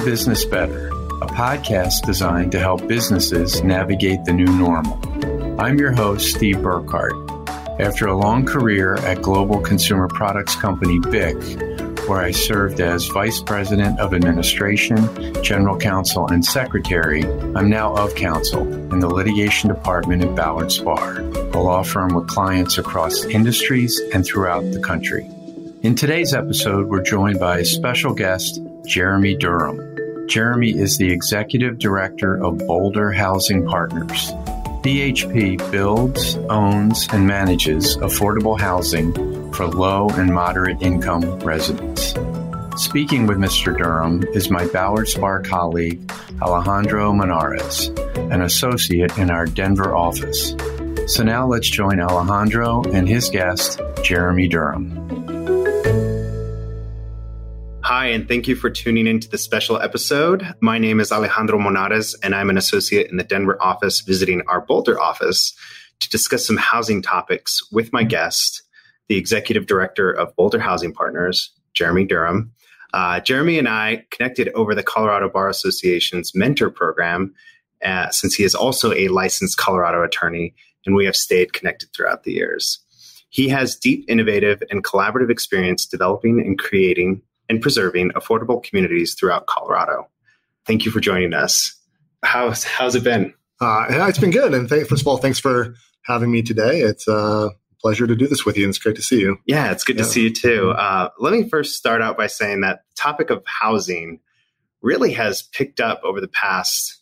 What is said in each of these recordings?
Business Better, a podcast designed to help businesses navigate the new normal. I'm your host, Steve Burkhart. After a long career at global consumer products company BIC, where I served as Vice President of Administration, General Counsel, and Secretary, I'm now of counsel in the litigation department at Ballard Spahr, a law firm with clients across industries and throughout the country. In today's episode, we're joined by a special guest, Jeremy Durham. Jeremy is the Executive Director of Boulder Housing Partners. BHP builds, owns, and manages affordable housing for low and moderate income residents. Speaking with Mr. Durham is my Ballard Spahr colleague, Alejandro Monarez, an associate in our Denver office. So now let's join Alejandro and his guest, Jeremy Durham. Hi, and thank you for tuning into this special episode. My name is Alejandro Monarez, and I'm an associate in the Denver office visiting our Boulder office to discuss some housing topics with my guest, the Executive Director of Boulder Housing Partners, Jeremy Durham. Jeremy and I connected over the Colorado Bar Association's mentor program, since he is also a licensed Colorado attorney, and we have stayed connected throughout the years. He has deep, innovative, and collaborative experience developing and creating and preserving affordable communities throughout Colorado. Thank you for joining us. How's it been? It's been good. And first of all, thanks for having me today. It's a pleasure to do this with you, and it's great to see you. Yeah, it's good to see you too. Let me first start out by saying that the topic of housing really has picked up over the past,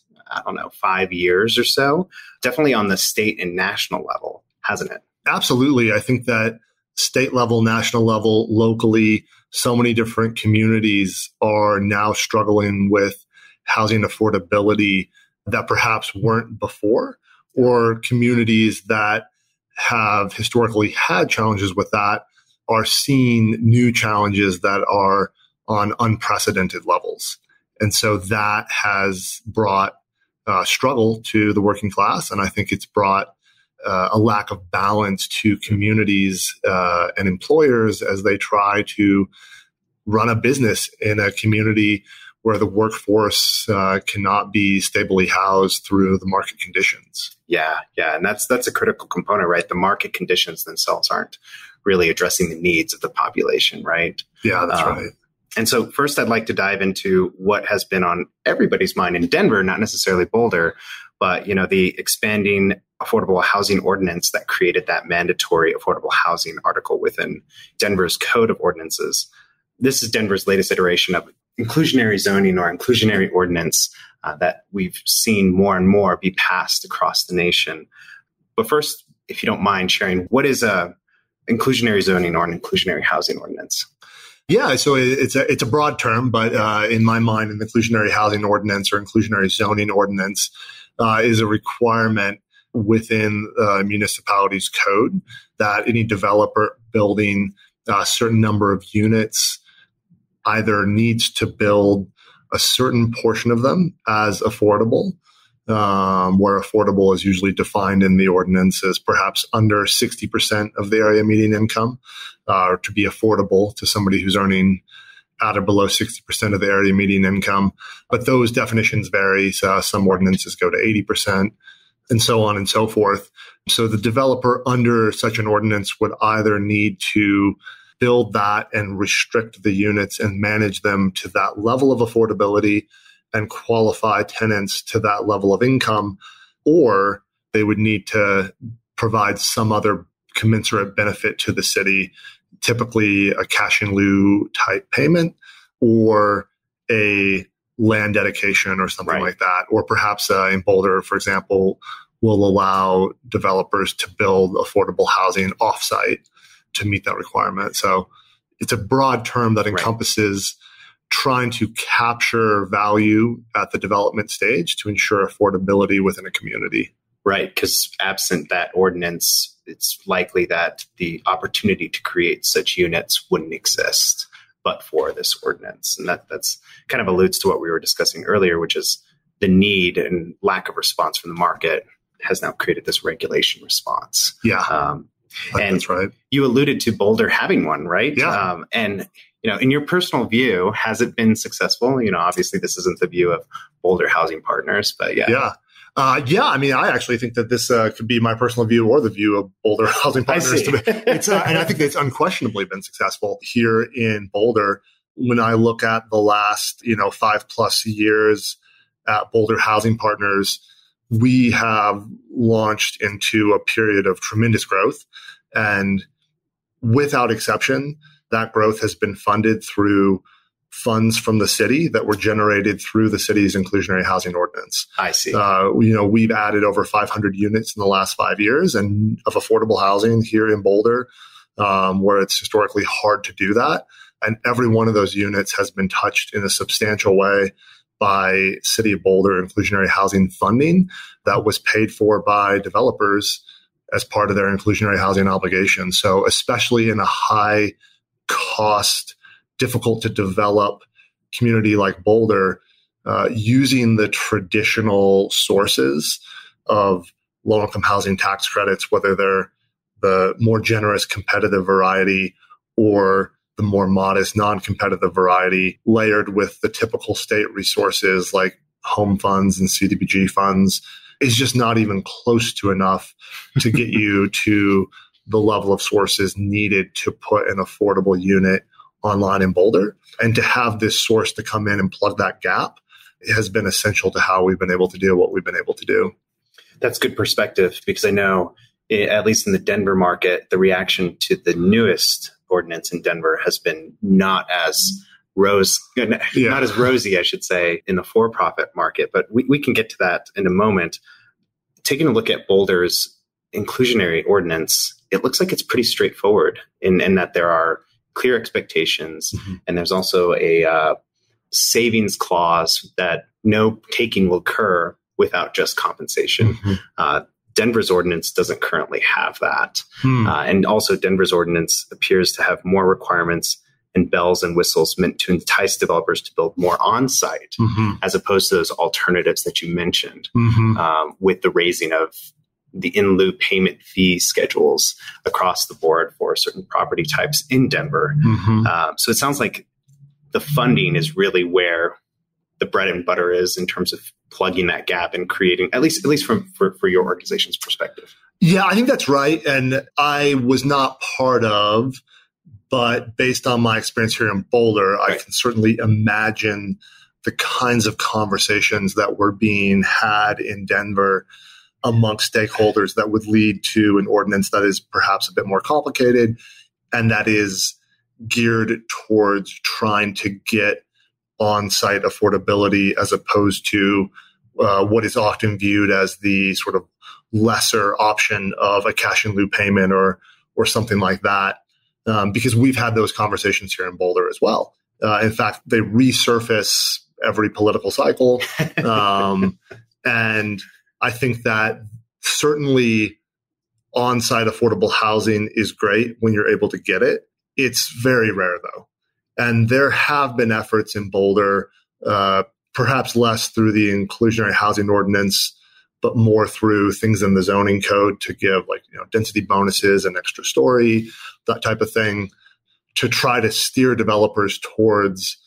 5 years or so, definitely on the state and national level, hasn't it? Absolutely. I think that state level, national level, locally, so many different communities are now struggling with housing affordability that perhaps weren't before, or communities that have historically had challenges with that are seeing new challenges that are on unprecedented levels. And so that has brought struggle to the working class. And I think it's brought a lack of balance to communities and employers as they try to run a business in a community where the workforce cannot be stably housed through the market conditions. Yeah. And that's a critical component, right? The market conditions themselves aren't really addressing the needs of the population, right? Yeah, that's right. And so first, I'd like to dive into what has been on everybody's mind in Denver, not necessarily Boulder, but the expanding affordable housing ordinance that created that mandatory affordable housing article within Denver's Code of Ordinances. This is Denver's latest iteration of inclusionary zoning or inclusionary ordinance that we've seen more and more be passed across the nation. But first, if you don't mind sharing, what is a inclusionary zoning or an inclusionary housing ordinance? Yeah, so it's a broad term, but in my mind, an inclusionary housing ordinance or inclusionary zoning ordinance is a requirement within the municipality's code that any developer building a certain number of units either needs to build a certain portion of them as affordable, where affordable is usually defined in the ordinance as perhaps under 60% of the area median income, or to be affordable to somebody who's earning at or below 60% of the area median income. But those definitions vary. So some ordinances go to 80%. And so on and so forth. So the developer under such an ordinance would either need to build that and restrict the units and manage them to that level of affordability and qualify tenants to that level of income, or they would need to provide some other commensurate benefit to the city, typically a cash in lieu type payment or a land dedication or something like that. Or perhaps in Boulder, for example, will allow developers to build affordable housing offsite to meet that requirement. So it's a broad term that encompasses trying to capture value at the development stage to ensure affordability within a community. Right, because absent that ordinance, it's likely that the opportunity to create such units wouldn't exist but for this ordinance. And that's kind of alludes to what we were discussing earlier, which is the need and lack of response from the market has now created this regulation response. Yeah, and that's right. You alluded to Boulder having one, right? Yeah. And in your personal view, has it been successful? Obviously this isn't the view of Boulder Housing Partners, but yeah. Yeah. I mean, I actually think that this could be my personal view or the view of Boulder Housing Partners. And I think that it's unquestionably been successful here in Boulder. When I look at the last, 5+ years at Boulder Housing Partners, we have launched into a period of tremendous growth. And without exception, that growth has been funded through funds from the city that were generated through the city's inclusionary housing ordinance. I see. We've added over 500 units in the last 5 years and of affordable housing here in Boulder, where it's historically hard to do that. And every one of those units has been touched in a substantial way by City of Boulder inclusionary housing funding that was paid for by developers as part of their inclusionary housing obligation. So especially in a high cost, difficult to develop community like Boulder, using the traditional sources of low-income housing tax credits, whether they're the more generous competitive variety or the more modest non-competitive variety, layered with the typical state resources like home funds and CDBG funds, is just not even close to enough to get you to the level of sources needed to put an affordable unit online in Boulder. And to have this source to come in and plug that gap has been essential to how we've been able to do what we've been able to do. That's good perspective, because I know, at least in the Denver market, the reaction to the newest ordinance in Denver has been not as rosy, I should say, in the for-profit market. But we can get to that in a moment. Taking a look at Boulder's inclusionary ordinance, it looks like it's pretty straightforward in that there are clear expectations, and there's also a savings clause that no taking will occur without just compensation. Denver's ordinance doesn't currently have that. And also Denver's ordinance appears to have more requirements and bells and whistles meant to entice developers to build more on-site, as opposed to those alternatives that you mentioned, with the raising of the in lieu payment fee schedules across the board for certain property types in Denver. So it sounds like the funding is really where the bread and butter is in terms of plugging that gap and creating, at least for your organization's perspective. Yeah, I think that's right. And I was not part of, but based on my experience here in Boulder, I can certainly imagine the kinds of conversations that were being had in Denver amongst stakeholders that would lead to an ordinance that is perhaps a bit more complicated and that is geared towards trying to get on-site affordability as opposed to what is often viewed as the sort of lesser option of a cash in lieu payment or something like that. Because we've had those conversations here in Boulder as well. In fact, they resurface every political cycle. And I think that certainly on-site affordable housing is great when you're able to get it. It's very rare, though. And there have been efforts in Boulder, perhaps less through the inclusionary housing ordinance, but more through things in the zoning code to give density bonuses and extra story, that type of thing, to try to steer developers towards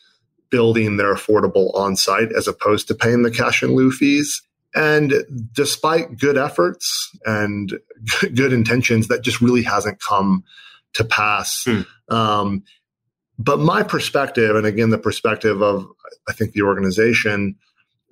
building their affordable on-site as opposed to paying the cash in lieu fees. And despite good efforts and good intentions, that just really hasn't come to pass. But my perspective, and again, the perspective of, I think, the organization,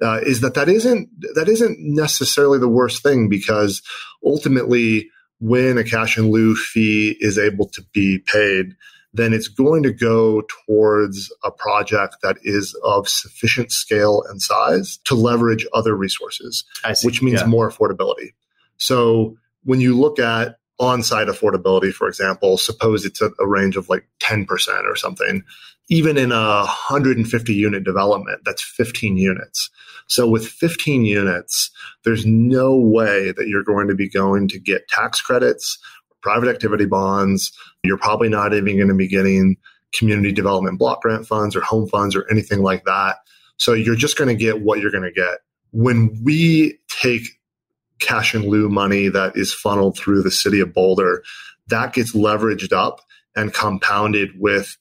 is that isn't necessarily the worst thing, because ultimately, when a cash in lieu fee is able to be paid, then it's going to go towards a project that is of sufficient scale and size to leverage other resources, which means more affordability. So when you look at on-site affordability, for example, suppose it's a range of like 10% or something, even in a 150 unit development, that's 15 units. So with 15 units, there's no way that you're going to be going to get tax credits, private activity bonds. You're probably not even going to be getting community development block grant funds or home funds or anything like that. So you're just going to get what you're going to get. When we take cash in lieu money that is funneled through the city of Boulder, that gets leveraged up and compounded with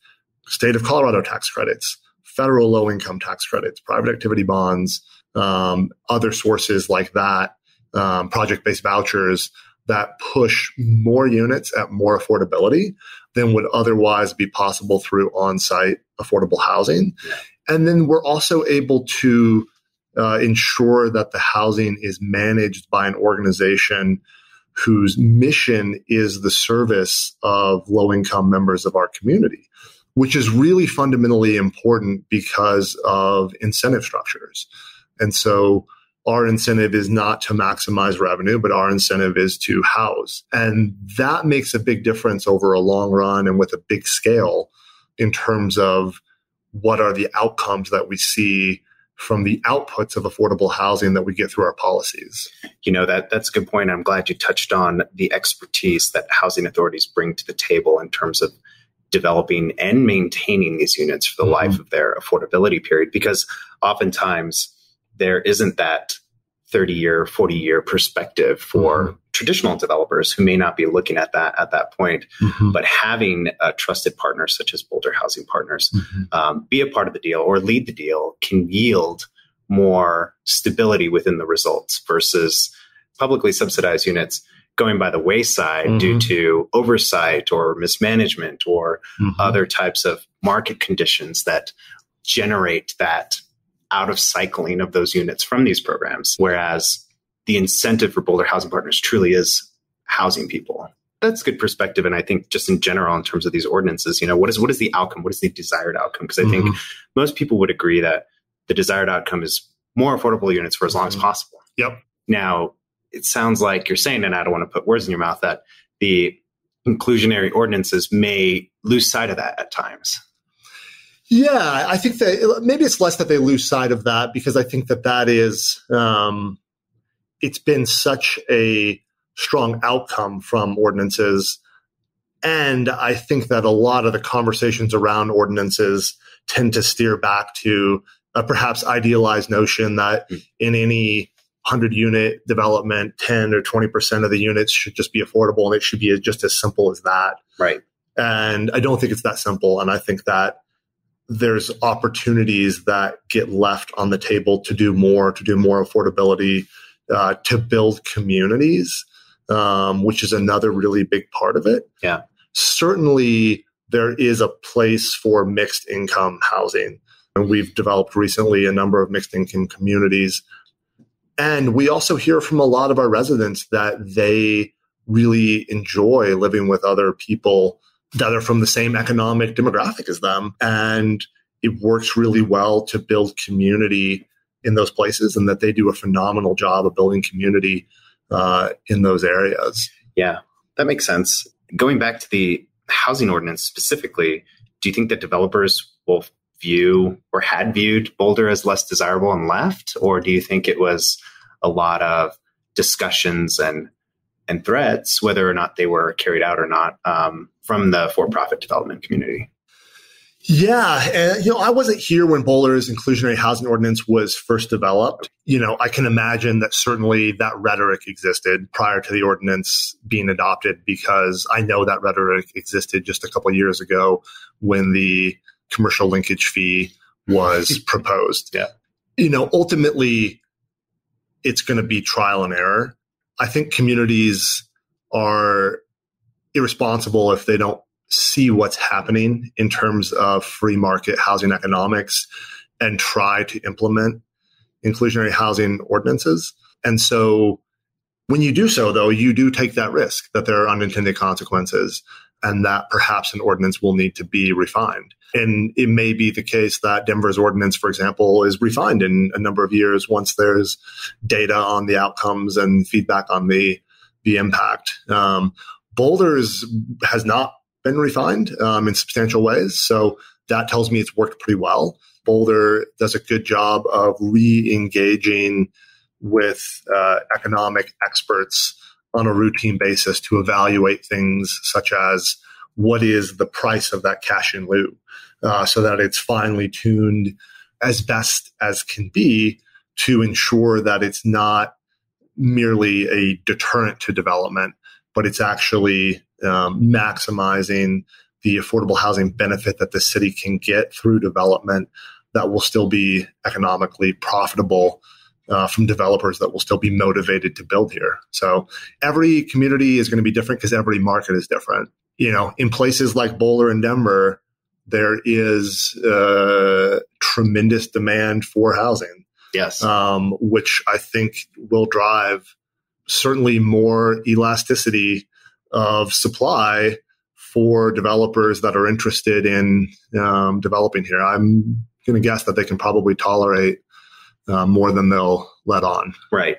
state of Colorado tax credits, federal low-income tax credits, private activity bonds, other sources like that, project-based vouchers that push more units at more affordability than would otherwise be possible through on-site affordable housing. And then we're also able to ensure that the housing is managed by an organization whose mission is the service of low-income members of our community, which is really fundamentally important because of incentive structures. And so our incentive is not to maximize revenue, but our incentive is to house. And that makes a big difference over a long run and with a big scale in terms of what are the outcomes that we see from the outputs of affordable housing that we get through our policies. That's a good point. I'm glad you touched on the expertise that housing authorities bring to the table in terms of developing and maintaining these units for the life of their affordability period, because oftentimes there isn't that 30-year, 40-year perspective for traditional developers who may not be looking at that at that point. But having a trusted partner such as Boulder Housing Partners be a part of the deal or lead the deal can yield more stability within the results versus publicly subsidized units going by the wayside due to oversight or mismanagement or other types of market conditions that generate that out of cycling of those units from these programs. Whereas the incentive for Boulder Housing Partners truly is housing people. That's good perspective. And I think just in general, in terms of these ordinances, what is the outcome? What is the desired outcome? Because I think most people would agree that the desired outcome is more affordable units for as long as possible. Yep. Now, it sounds like you're saying, and I don't want to put words in your mouth, that the inclusionary ordinances may lose sight of that at times. Yeah, I think that maybe it's less that they lose sight of that, because I think that is, it's been such a strong outcome from ordinances. And I think that a lot of the conversations around ordinances tend to steer back to a perhaps idealized notion that in any 100-unit development, 10 or 20% of the units should just be affordable, and it should be just as simple as that. Right. And I don't think it's that simple. And I think that there's opportunities that get left on the table to do more affordability, to build communities, which is another really big part of it. Yeah. Certainly, there is a place for mixed income housing. And we've developed recently a number of mixed income communities. And we also hear from a lot of our residents that they really enjoy living with other people that are from the same economic demographic as them. And it works really well to build community in those places, and that they do a phenomenal job of building community in those areas. Yeah, that makes sense. Going back to the housing ordinance specifically, do you think that developers will view or had viewed Boulder as less desirable and left? Or do you think it was a lot of discussions and threats, whether or not they were carried out or not, from the for-profit development community? Yeah. And, I wasn't here when Boulder's inclusionary housing ordinance was first developed. I can imagine that certainly that rhetoric existed prior to the ordinance being adopted, because I know that rhetoric existed just a couple of years ago when the commercial linkage fee was proposed. Yeah. Ultimately, it's going to be trial and error. I think communities are irresponsible if they don't see what's happening in terms of free market housing economics and try to implement inclusionary housing ordinances. And so when you do so, though, you do take that risk that there are unintended consequences and that perhaps an ordinance will need to be refined. And it may be the case that Denver's ordinance, for example, is refined in a number of years once there's data on the outcomes and feedback on the impact. Boulder's has not been refined in substantial ways. So that tells me it's worked pretty well. Boulder does a good job of re-engaging with economic experts on a routine basis to evaluate things such as what is the price of that cash in lieu, so that it's finely tuned as best as can be to ensure that it's not merely a deterrent to development, but it's actually maximizing the affordable housing benefit that the city can get through development that will still be economically profitable from developers that will still be motivated to build here. So every community is going to be different because every market is different. In places like Boulder and Denver, there is tremendous demand for housing. Yes. Which I think will drive certainly more elasticity of supply for developers that are interested in developing here. I'm going to guess that they can probably tolerate more than they'll let on. Right.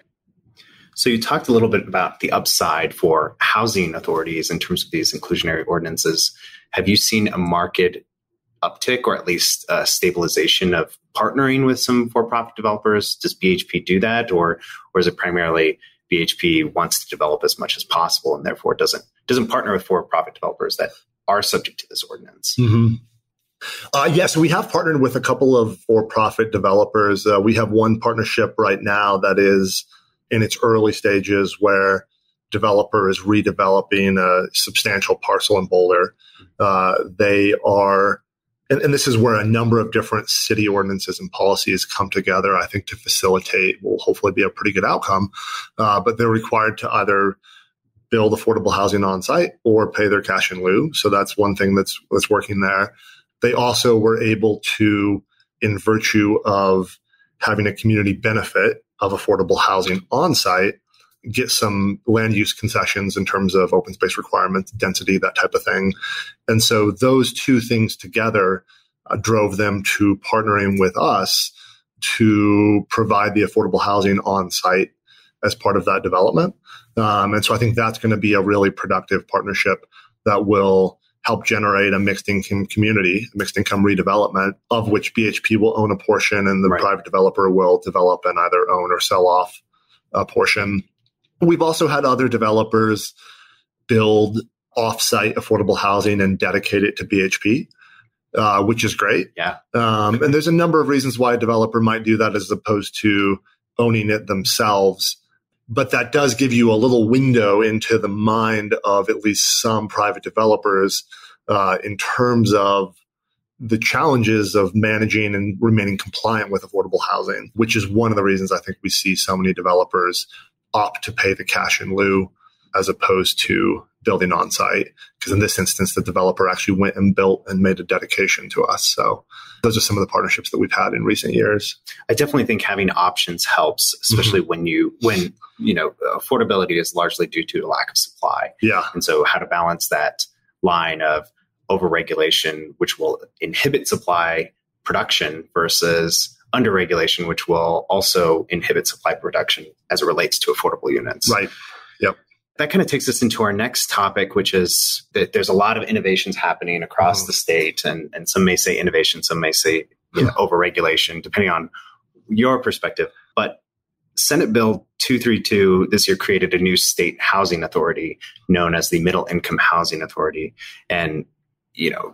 So you talked a little bit about the upside for housing authorities in terms of these inclusionary ordinances. Have you seen a market uptick or at least a stabilization of partnering with some for-profit developers? Does BHP do that, or is it primarily BHP wants to develop as much as possible and therefore doesn't partner with for-profit developers that are subject to this ordinance? Mm-hmm. Yes, we have partnered with a couple of for-profit developers. We have one partnership right now that is in its early stages where developer is redeveloping a substantial parcel in Boulder. They are, and this is where a number of different city ordinances and policies come together, I think, to facilitate, will hopefully be a pretty good outcome. But they're required to either build affordable housing on site or pay their cash in lieu. So that's one thing that's working there. They also were able to, in virtue of having a community benefit of affordable housing on site, get some land use concessions in terms of open space requirements, density, that type of thing. And so those two things together drove them to partnering with us to provide the affordable housing on site as part of that development. And so I think that's going to be a really productive partnership that will help generate a mixed income community, mixed income redevelopment, of which BHP will own a portion and the private developer will develop and either own or sell off a portion. We've also had other developers build off-site affordable housing and dedicate it to BHP, which is great. Yeah. And there's a number of reasons why a developer might do that as opposed to owning it themselves. But that does give you a little window into the mind of at least some private developers in terms of the challenges of managing and remaining compliant with affordable housing, which is one of the reasons I think we see so many developers opt to pay the cash in lieu as opposed to building on site. Because in this instance, the developer actually went and built and made a dedication to us. So those are some of the partnerships that we've had in recent years. I definitely think having options helps, especially when affordability is largely due to a lack of supply. Yeah. And so how to balance that line of overregulation, which will inhibit supply production, versus underregulation, which will also inhibit supply production as it relates to affordable units. Right. Yep. That kind of takes us into our next topic, which is that there's a lot of innovations happening across the state, and some may say innovation, some may say overregulation, depending on your perspective. But Senate Bill 232 this year created a new state housing authority known as the Middle Income Housing Authority. And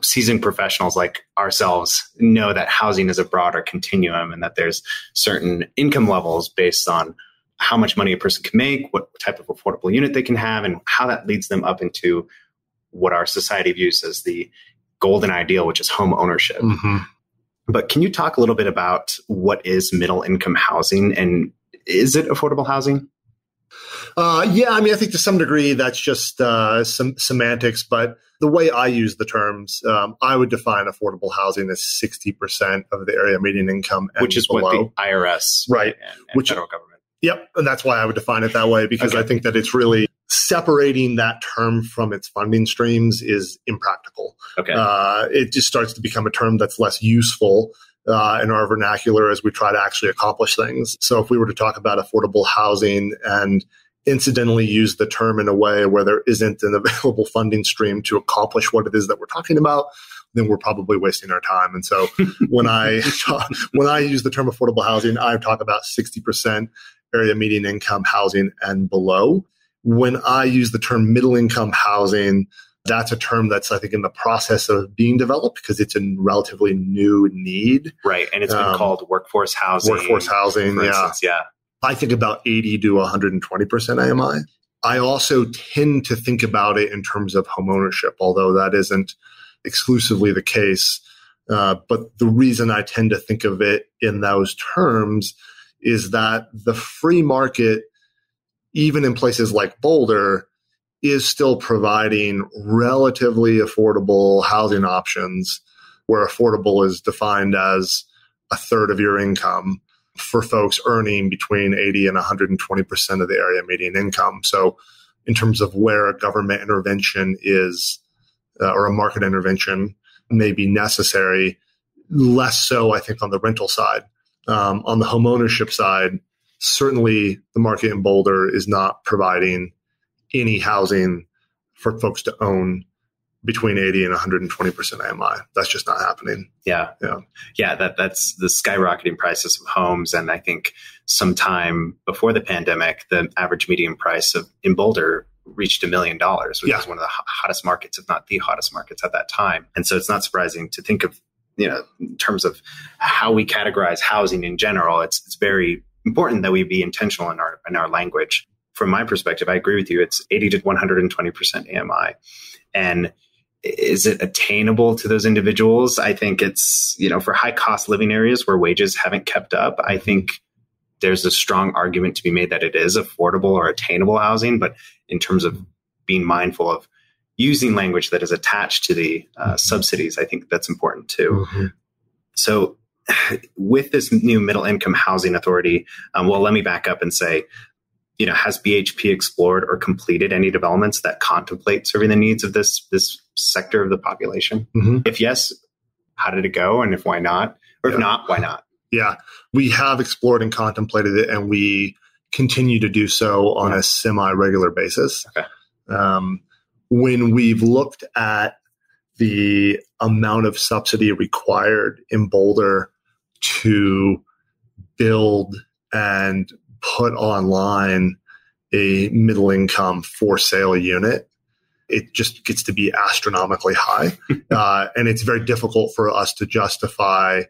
seasoned professionals like ourselves know that housing is a broader continuum and that there's certain income levels based on how much money a person can make, what type of affordable unit they can have, and how that leads them up into what our society views as the golden ideal, which is home ownership. Mm-hmm. But can you talk a little bit about what is middle income housing, and is it affordable housing? I think to some degree that's just some semantics, but the way I use the terms, I would define affordable housing as 60% of the area median income, and which is below. What the IRS and which, federal government. Yep, and that's why I would define it that way, because I think that it's really separating that term from its funding streams is impractical. Okay, it just starts to become a term that's less useful in our vernacular as we try to actually accomplish things. So if we were to talk about affordable housing and incidentally use the term in a way where there isn't an available funding stream to accomplish what it is that we're talking about, then we're probably wasting our time. And so when I use the term affordable housing, I talk about 60% area median income housing and below. When I use the term middle income housing, that's a term that's, I think, in the process of being developed because it's a relatively new need. Right. And it's been called workforce housing. Workforce housing, for instance, yeah. I think about 80 to 120% AMI. I also tend to think about it in terms of home ownership, although that isn't exclusively the case. But the reason I tend to think of it in those terms is that the free market, even in places like Boulder, is still providing relatively affordable housing options, where affordable is defined as a third of your income for folks earning between 80 and 120% of the area median income. So in terms of where a government intervention is, or a market intervention may be necessary, less so, I think, on the rental side. On the homeownership side, certainly the market in Boulder is not providing any housing for folks to own between 80 and 120% AMI. That's just not happening. Yeah. That's the skyrocketing prices of homes. And I think sometime before the pandemic, the average median price in Boulder reached $1 million, which is one of the hottest markets, if not the hottest markets at that time. And so it's not surprising to think of, in terms of how we categorize housing in general, it's very important that we be intentional in our language. From my perspective, I agree with you. It's 80 to 120% AMI. And is it attainable to those individuals? I think it's, for high cost living areas where wages haven't kept up, I think there's a strong argument to be made that it is affordable or attainable housing. But in terms of being mindful of using language that is attached to the subsidies, I think that's important too. Mm-hmm. So with this new middle income housing authority, let me back up and say, has BHP explored or completed any developments that contemplate serving the needs of this sector of the population? Mm-hmm. If yes, how did it go? And if why not? Or if not, why not? Yeah, we have explored and contemplated it, and we continue to do so on a semi-regular basis. Okay. When we've looked at the amount of subsidy required in Boulder to build and put online a middle income for sale unit, it just gets to be astronomically high. And it's very difficult for us to justify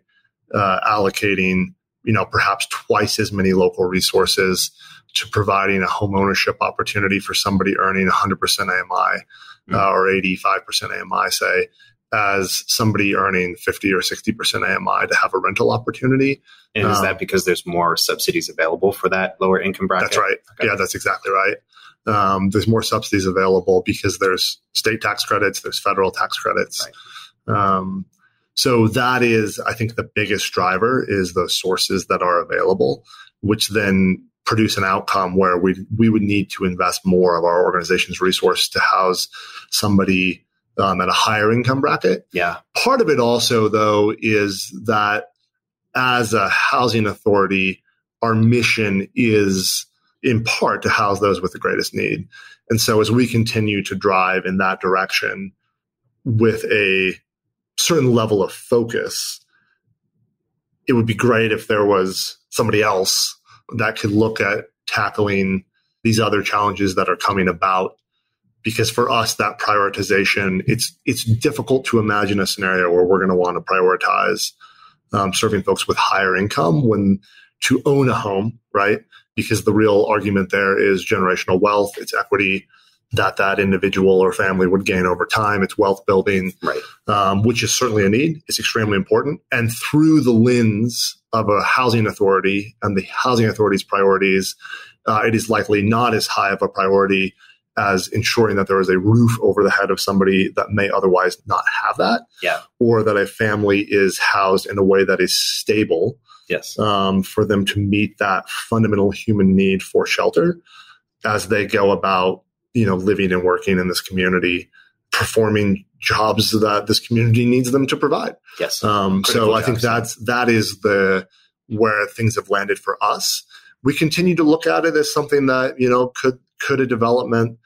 allocating, perhaps twice as many local resources to providing a home ownership opportunity for somebody earning 100% AMI or 85% AMI, say, as somebody earning 50 or 60% AMI to have a rental opportunity. And is that because there's more subsidies available for that lower income bracket? That's right. Okay. Yeah, that's exactly right. There's more subsidies available because there's state tax credits, there's federal tax credits. Right. So that is, I think, the biggest driver is those sources that are available, which then produce an outcome where we would need to invest more of our organization's resource to house somebody at a higher income bracket. Yeah. Part of it also, though, is that as a housing authority, our mission is in part to house those with the greatest need. And so as we continue to drive in that direction with a certain level of focus, it would be great if there was somebody else that could look at tackling these other challenges that are coming about. Because for us, that prioritization, it's difficult to imagine a scenario where we're going to want to prioritize serving folks with higher income when to own a home, right? Because the real argument there is generational wealth, it's equity that individual or family would gain over time. It's wealth building, right? Which is certainly a need. It's extremely important. And through the lens of a housing authority and the housing authority's priorities, it is likely not as high of a priority as ensuring that there is a roof over the head of somebody that may otherwise not have that, or that a family is housed in a way that is stable, for them to meet that fundamental human need for shelter as they go about, living and working in this community, performing jobs that this community needs them to provide. Yes. So I think that is where things have landed for us. We continue to look at it as something that, could a development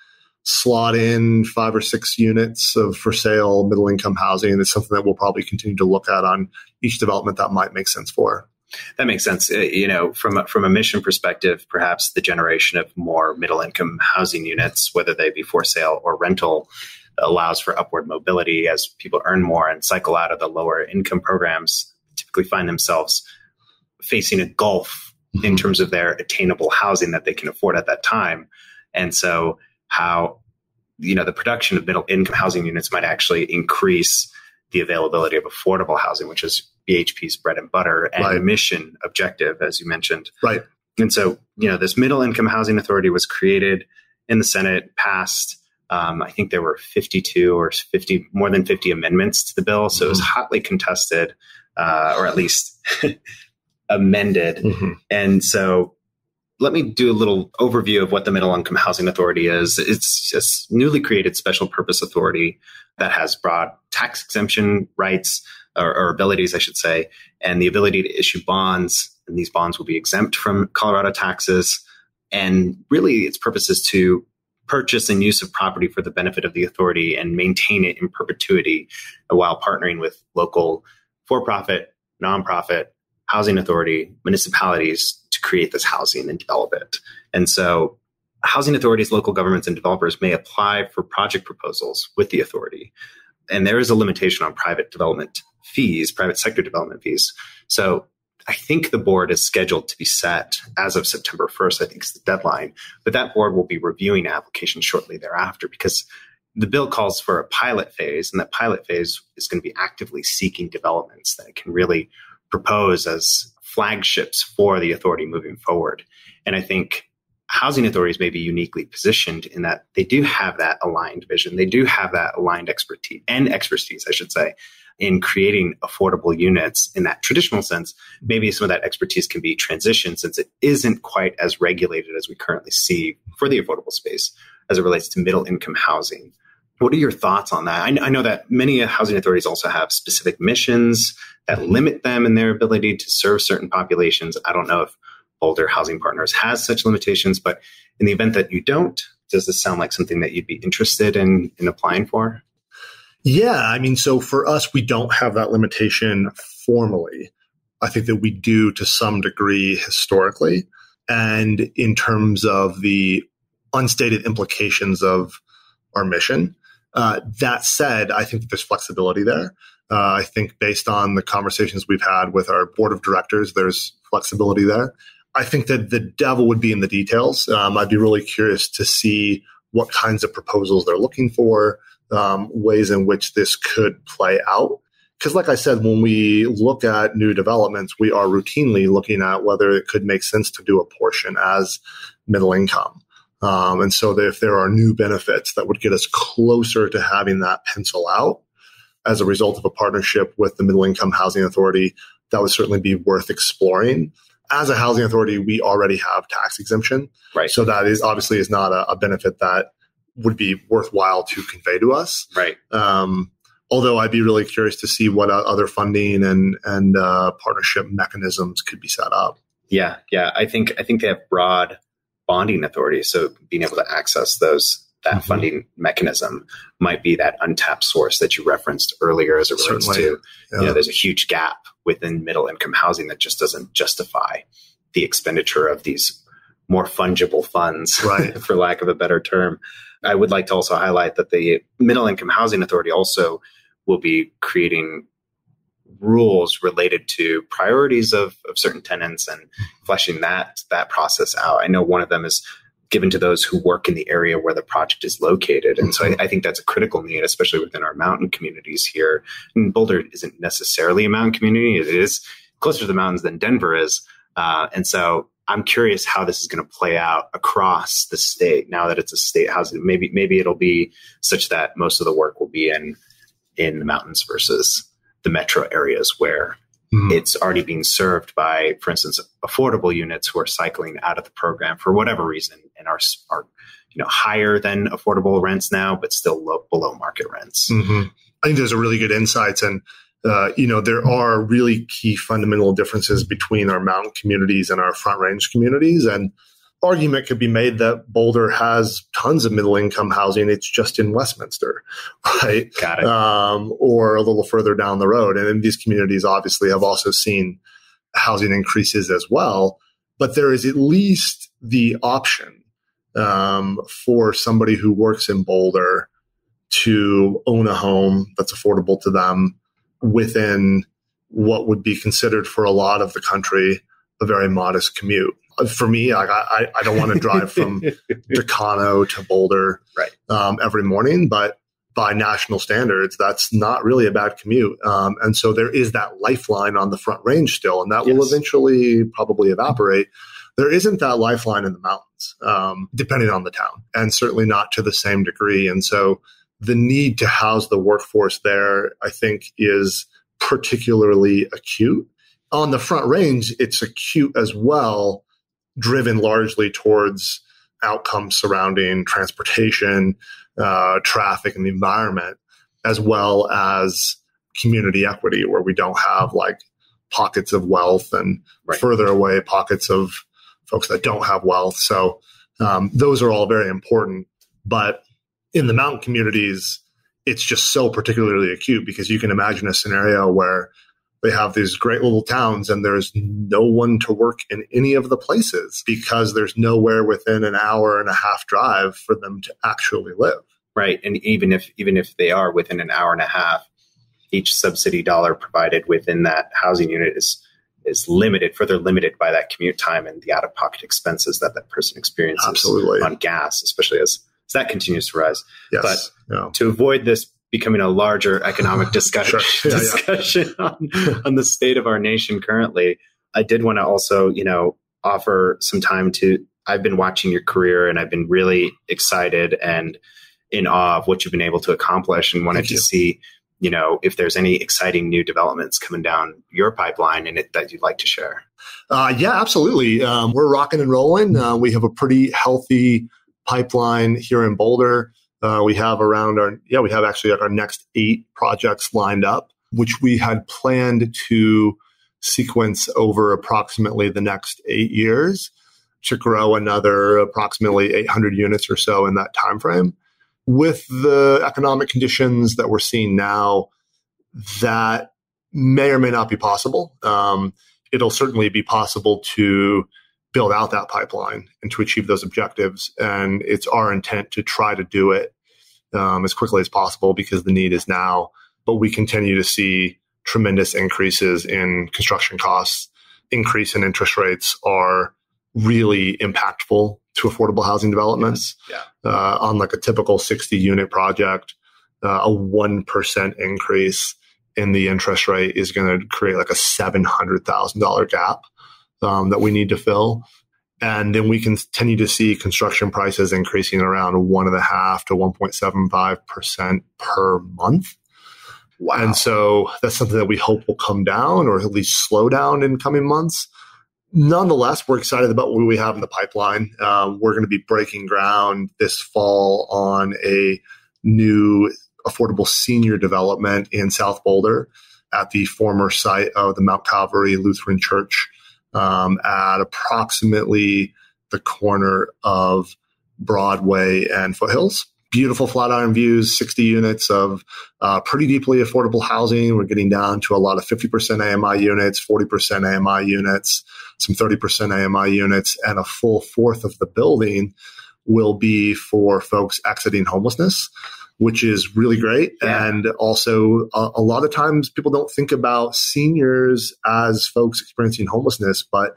slot in 5 or 6 units of for sale middle income housing? It's something that we'll probably continue to look at on each development that might make sense for. That makes sense. From a mission perspective, perhaps the generation of more middle income housing units, whether they be for sale or rental, allows for upward mobility as people earn more and cycle out of the lower income programs, typically find themselves facing a gulf in terms of their attainable housing that they can afford at that time. And so how, the production of middle income housing units might actually increase the availability of affordable housing, which is BHP's bread and butter and mission objective, as you mentioned. Right. And so, this Middle Income Housing Authority was created in the Senate, passed. I think there were 52 or more than 50 amendments to the bill. So it was hotly contested, or at least amended. And so let me do a little overview of what the Middle Income Housing Authority is. It's a newly created special purpose authority that has broad tax exemption rights or abilities, I should say, and the ability to issue bonds. And these bonds will be exempt from Colorado taxes. And really its purpose is to purchase and use of property for the benefit of the authority and maintain it in perpetuity while partnering with local for-profit, nonprofit, housing authority, municipalities to create this housing and develop it. And so housing authorities, local governments, and developers may apply for project proposals with the authority. And there is a limitation on private development fees, private sector development fees. So I think the board is scheduled to be set as of September 1st, I think is the deadline. But that board will be reviewing applications shortly thereafter because the bill calls for a pilot phase, and that pilot phase is going to be actively seeking developments that it can really propose as flagships for the authority moving forward. And I think housing authorities may be uniquely positioned in that they do have that aligned vision. They do have that aligned expertise, I should say, in creating affordable units in that traditional sense. Maybe some of that expertise can be transitioned since it isn't quite as regulated as we currently see for the affordable space as it relates to middle income housing. What are your thoughts on that? I know that many housing authorities also have specific missions that limit them in their ability to serve certain populations. I don't know if Boulder Housing Partners has such limitations, but in the event that you don't, does this sound like something that you'd be interested in applying for? Yeah, so for us, we don't have that limitation formally. I think that we do to some degree historically. And in terms of the unstated implications of our mission, that said, I think that there's flexibility there. I think based on the conversations we've had with our board of directors, there's flexibility there. I think that the devil would be in the details. I'd be really curious to see what kinds of proposals they're looking for, ways in which this could play out. Because like I said, when we look at new developments, we are routinely looking at whether it could make sense to do a portion as middle income. And so if there are new benefits that would get us closer to having that pencil out as a result of a partnership with the Middle Income Housing Authority, that would certainly be worth exploring. As a housing authority, we already have tax exemption. Right. So that is obviously is not a benefit that would be worthwhile to convey to us. Right. Although I'd be really curious to see what other funding and partnership mechanisms could be set up. Yeah. I think they have broad bonding authority. So being able to access that funding mechanism might be that untapped source that you referenced earlier as it relates to, there's a huge gap within middle income housing that just doesn't justify the expenditure of these more fungible funds, for lack of a better term. I would like to also highlight that the Middle Income Housing Authority also will be creating rules related to priorities of certain tenants and fleshing that process out. I know one of them is given to those who work in the area where the project is located. And so I think that's a critical need, especially within our mountain communities here. And Boulder isn't necessarily a mountain community. It is closer to the mountains than Denver is. And so I'm curious how this is going to play out across the state now that it's a state housing. Maybe it'll be such that most of the work will be in the mountains versus the metro areas where it's already being served by, for instance, affordable units who are cycling out of the program for whatever reason and are higher than affordable rents now, but still below market rents. I think those are really good insights. And, there are really key fundamental differences between our mountain communities and our front range communities. And argument could be made that Boulder has tons of middle income housing. It's just in Westminster, right? Got it. Or a little further down the road. And then these communities obviously have also seen housing increases as well. But there is at least the option for somebody who works in Boulder to own a home that's affordable to them within what would be considered for a lot of the country a very modest commute. For me, I don't want to drive from Tucano to Boulder every morning, but by national standards, that's not really a bad commute. And so there is that lifeline on the Front Range still, and that will eventually probably evaporate. There isn't that lifeline in the mountains, depending on the town, and certainly not to the same degree. And so the need to house the workforce there, I think, is particularly acute. On the Front Range, it's acute as well, driven largely towards outcomes surrounding transportation, traffic, and the environment, as well as community equity, where we don't have like pockets of wealth and further away pockets of folks that don't have wealth. So those are all very important. But in the mountain communities, it's just so particularly acute, because you can imagine a scenario where they have these great little towns and there's no one to work in any of the places because there's nowhere within an hour and a half drive for them to actually live. Right. And even if they are within an hour and a half, each subsidy dollar provided within that housing unit is further limited by that commute time and the out-of-pocket expenses that person experiences on gas, especially as that continues to rise. Yes. But to avoid this becoming a larger economic discussion on the state of our nation currently, I did want to also, offer some time I've been watching your career and I've been really excited and in awe of what you've been able to accomplish, and wanted to see, if there's any exciting new developments coming down your pipeline in it that you'd like to share. Yeah, absolutely. We're rocking and rolling. We have a pretty healthy pipeline here in Boulder. We have actually our next 8 projects lined up, which we had planned to sequence over approximately the next 8 years to grow another approximately 800 units or so in that timeframe. With the economic conditions that we're seeing now, that may or may not be possible. It'll certainly be possible to build out that pipeline and to achieve those objectives. And it's our intent to try to do it as quickly as possible, because the need is now. But we continue to see tremendous increases in construction costs. Increase in interest rates are really impactful to affordable housing developments. On like a typical 60-unit project, a 1% increase in the interest rate is going to create like a $700,000 gap that we need to fill. And then we continue to see construction prices increasing around 1.5% to 1.75% per month. Wow. And so that's something that we hope will come down, or at least slow down in coming months. Nonetheless, we're excited about what we have in the pipeline. We're going to be breaking ground this fall on a new affordable senior development in South Boulder at the former site of the Mount Calvary Lutheran Church, at approximately the corner of Broadway and Foothills. Beautiful Flatiron views, 60 units of pretty deeply affordable housing. We're getting down to a lot of 50% AMI units, 40% AMI units, some 30% AMI units, and a full fourth of the building will be for folks exiting homelessness, which is really great. Yeah. And also, a lot of times people don't think about seniors as folks experiencing homelessness, but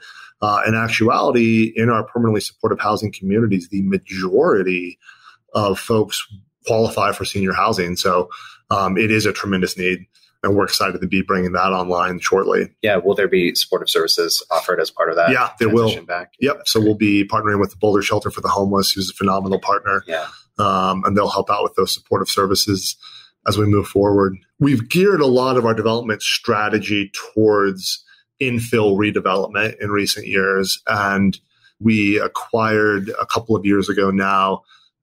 in actuality, in our permanently supportive housing communities, the majority of folks qualify for senior housing. So it is a tremendous need, and we're excited to be bringing that online shortly. Yeah. Will there be supportive services offered as part of that? Yeah, there will. Back? Yep. So we'll be partnering with the Boulder Shelter for the Homeless, who's a phenomenal partner. Yeah. And they'll help out with those supportive services as we move forward. We've geared a lot of our development strategy towards infill redevelopment in recent years. And we acquired a couple of years ago now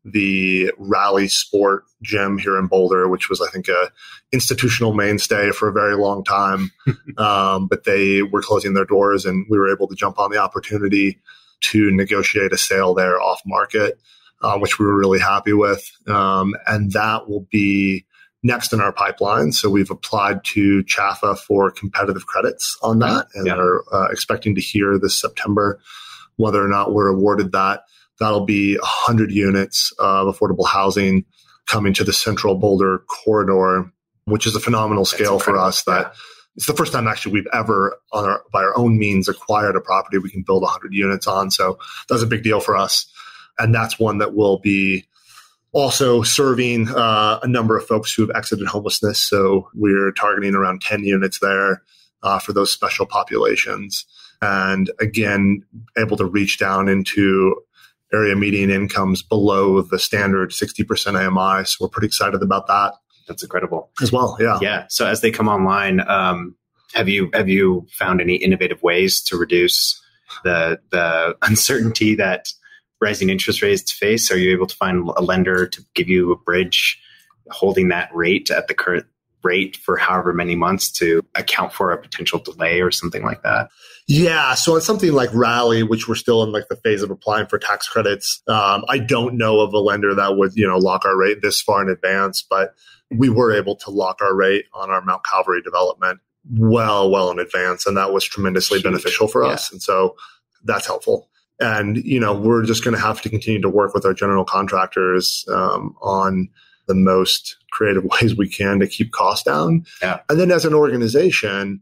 the Rally Sport gym here in Boulder, which was, I think, a institutional mainstay for a very long time. But they were closing their doors, and we were able to jump on the opportunity to negotiate a sale there off market, which we were really happy with. And that will be next in our pipeline. So we've applied to CHAFA for competitive credits on that, and are expecting to hear this September whether or not we're awarded that. That'll be 100 units of affordable housing coming to the central Boulder corridor, which is a phenomenal scale for us. That it's the first time actually we've ever, by our own means, acquired a property we can build 100 units on. So that's a big deal for us. And that's one that will be Also serving a number of folks who have exited homelessness. So we're targeting around 10 units there for those special populations. And again, able to reach down into area median incomes below the standard 60% AMI. So we're pretty excited about that. That's incredible as well. Yeah. Yeah. So as they come online, have you found any innovative ways to reduce the uncertainty that rising interest rates face? Are you able to find a lender to give you a bridge holding that rate at the current rate for however many months to account for a potential delay or something like that? Yeah. So on something like Rally, which we're still in like the phase of applying for tax credits, I don't know of a lender that would, lock our rate this far in advance, but we were able to lock our rate on our Mount Calvary development well in advance. And that was tremendously beneficial for us. And so that's helpful. And, we're just going to have to continue to work with our general contractors on the most creative ways we can to keep costs down. Yeah. And then as an organization,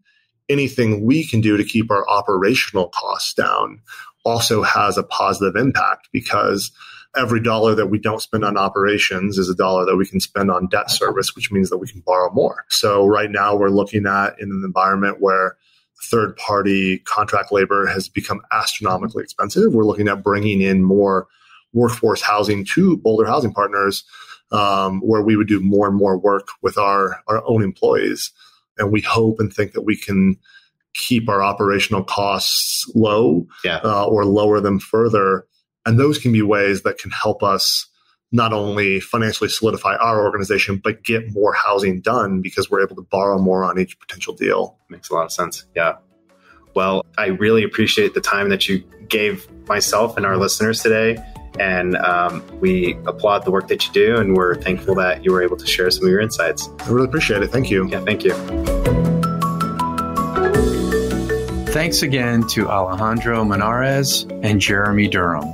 anything we can do to keep our operational costs down also has a positive impact, because every dollar that we don't spend on operations is a dollar that we can spend on debt service, which means that we can borrow more. So right now we're looking at in an environment where third-party contract labor has become astronomically expensive. We're looking at bringing in more workforce housing to Boulder Housing Partners, where we would do more and more work with our own employees. And we hope and think that we can keep our operational costs low or lower them further. And those can be ways that can help us not only financially solidify our organization, but get more housing done because we're able to borrow more on each potential deal. Makes a lot of sense. Yeah. Well, I really appreciate the time that you gave myself and our listeners today. And we applaud the work that you do. And we're thankful that you were able to share some of your insights. I really appreciate it. Thank you. Yeah, thank you. Thanks again to Alejandro Monarez and Jeremy Durham.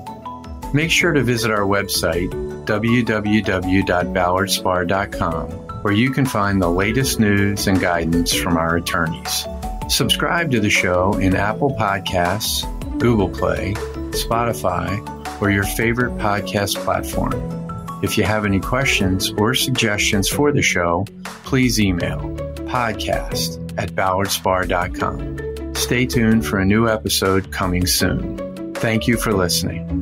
Make sure to visit our website, www.ballardspar.com, where you can find the latest news and guidance from our attorneys. Subscribe to the show in Apple Podcasts, Google Play, Spotify, or your favorite podcast platform. If you have any questions or suggestions for the show, please email podcast@ballardspar.com. Stay tuned for a new episode coming soon. Thank you for listening.